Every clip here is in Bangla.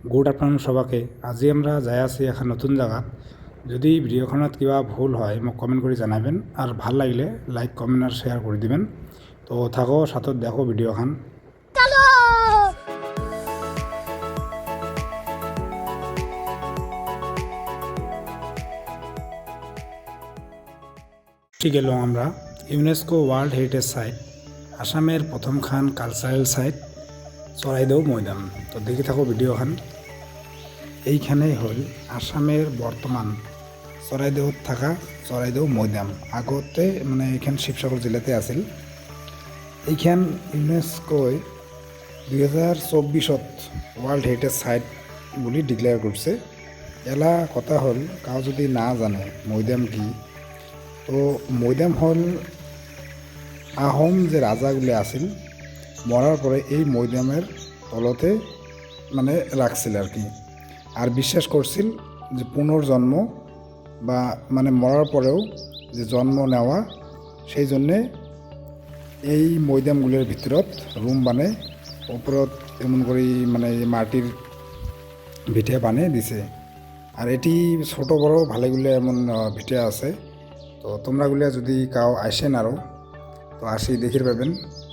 গুড আফটারনুন সবাকে। আজি আমরা যাই আছি এখন নতুন জায়গাত। যদি ভিডিওখনত কিবা ভুল হয় মোক কমেন্ট করে জানাবেন, আর ভাল লাগলে লাইক কমেন্ট আর শেয়ার করে দিবেন। তো থাকো সাথে দেখো ভিডিওখান। ঠিক গেল আমরা ইউনেস্কো ওয়ার্ল্ড হেরিটেজ সাইট আসামের প্রথমখান কালচারাল সাইট চৰাইদেউ মৈদাম। তো দেখি থাকো ভিডিওখান। এইখানেই হল আসামের বর্তমান চৰাইদেউত থাকা চৰাইদেউ মৈদাম। আগতে মানে এইখান শিৱসাগৰ জিলাতে আছিল। এইখান ইউনেস্কোয় 2024 ওয়ার্ল্ড হেরিটেজ সাইট বলে ডিক্লেয়ার করছে। এলা কথা হল কাউ যদি না জানে মৈদাম কি, তো মৈদাম হল আহোম যে রাজাগুলি আছিল মরার পরে এই মৈদামের তলতে মানে রাখছিল আর কি। আর বিশ্বাস করছিল যে পুনর্জন্ম বা মানে মরার পরেও যে জন্ম নেওয়া, সেই জন্যে এই মৈদামগুলির ভিতৰত রুম বানে ওপরত এমন করে মানে মাটির ভিটে বানিয়ে দিছে। আর এটি ছোট বড় ভালেগুলো এমন ভিটে আছে। তো তোমরাগুলো যদি কাউ আসেন আরও তো আসি দেখি পাবেন,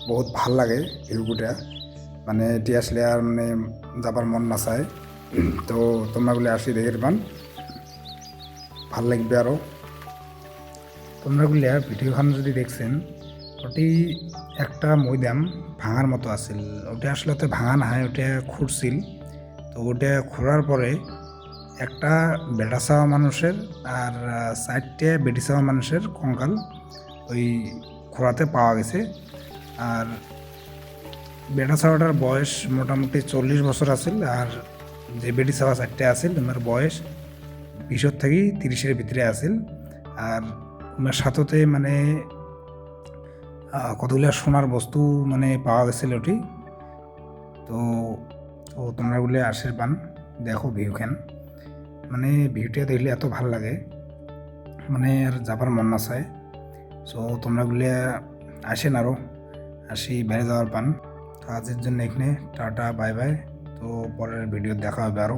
বহুত ভাল লাগে ভিউগুলা। মানে এটি আসলে আর মানে যাবার মন না চায়। তো তোমরাগুলো আসি দেখি পান, ভাল লাগবে আরও। তোমরাগুলো ভিডিওখান যদি দেখছেন, ওটি একটা মৈদাম ভাঙার মতো আছিল। ওটা আসলে তো ভাঙা না হয়, ওটা খুঁড়ছিল। তো ওটা খোঁড়ার পরে একটা বেটা চাওয়া মানুষের আর 4টে বেটি চাওয়া মানুষের কঙ্কাল ওই খোঁড়াতে পাওয়া গেছে। আর বেটা চাওয়াটার বয়স মোটামুটি 40 বছর আছিল, আর যে বেটি চাওয়া 4টে আছিল ওনার বয়স 20 থেকে 30-এর ভিতরে আছিল। আর ওনার সাথে মানে কতগুলো সোনার বস্তু মানে পাওয়া গেছিল ওটি। তো তো তোমরা বলে আশীর্বাদ দেখো ভিউখান। মানে ভিউটা দেখলে এত ভাল লাগে, মানে আর যাবার মন না চায়। সো তোমরা বলে আসেন আরও, আসি বাইরে যাওয়ার পান। তো আজের জন্য এখানে টাটা বাই বাই। তো পরের ভিডিও দেখা হবে আরও।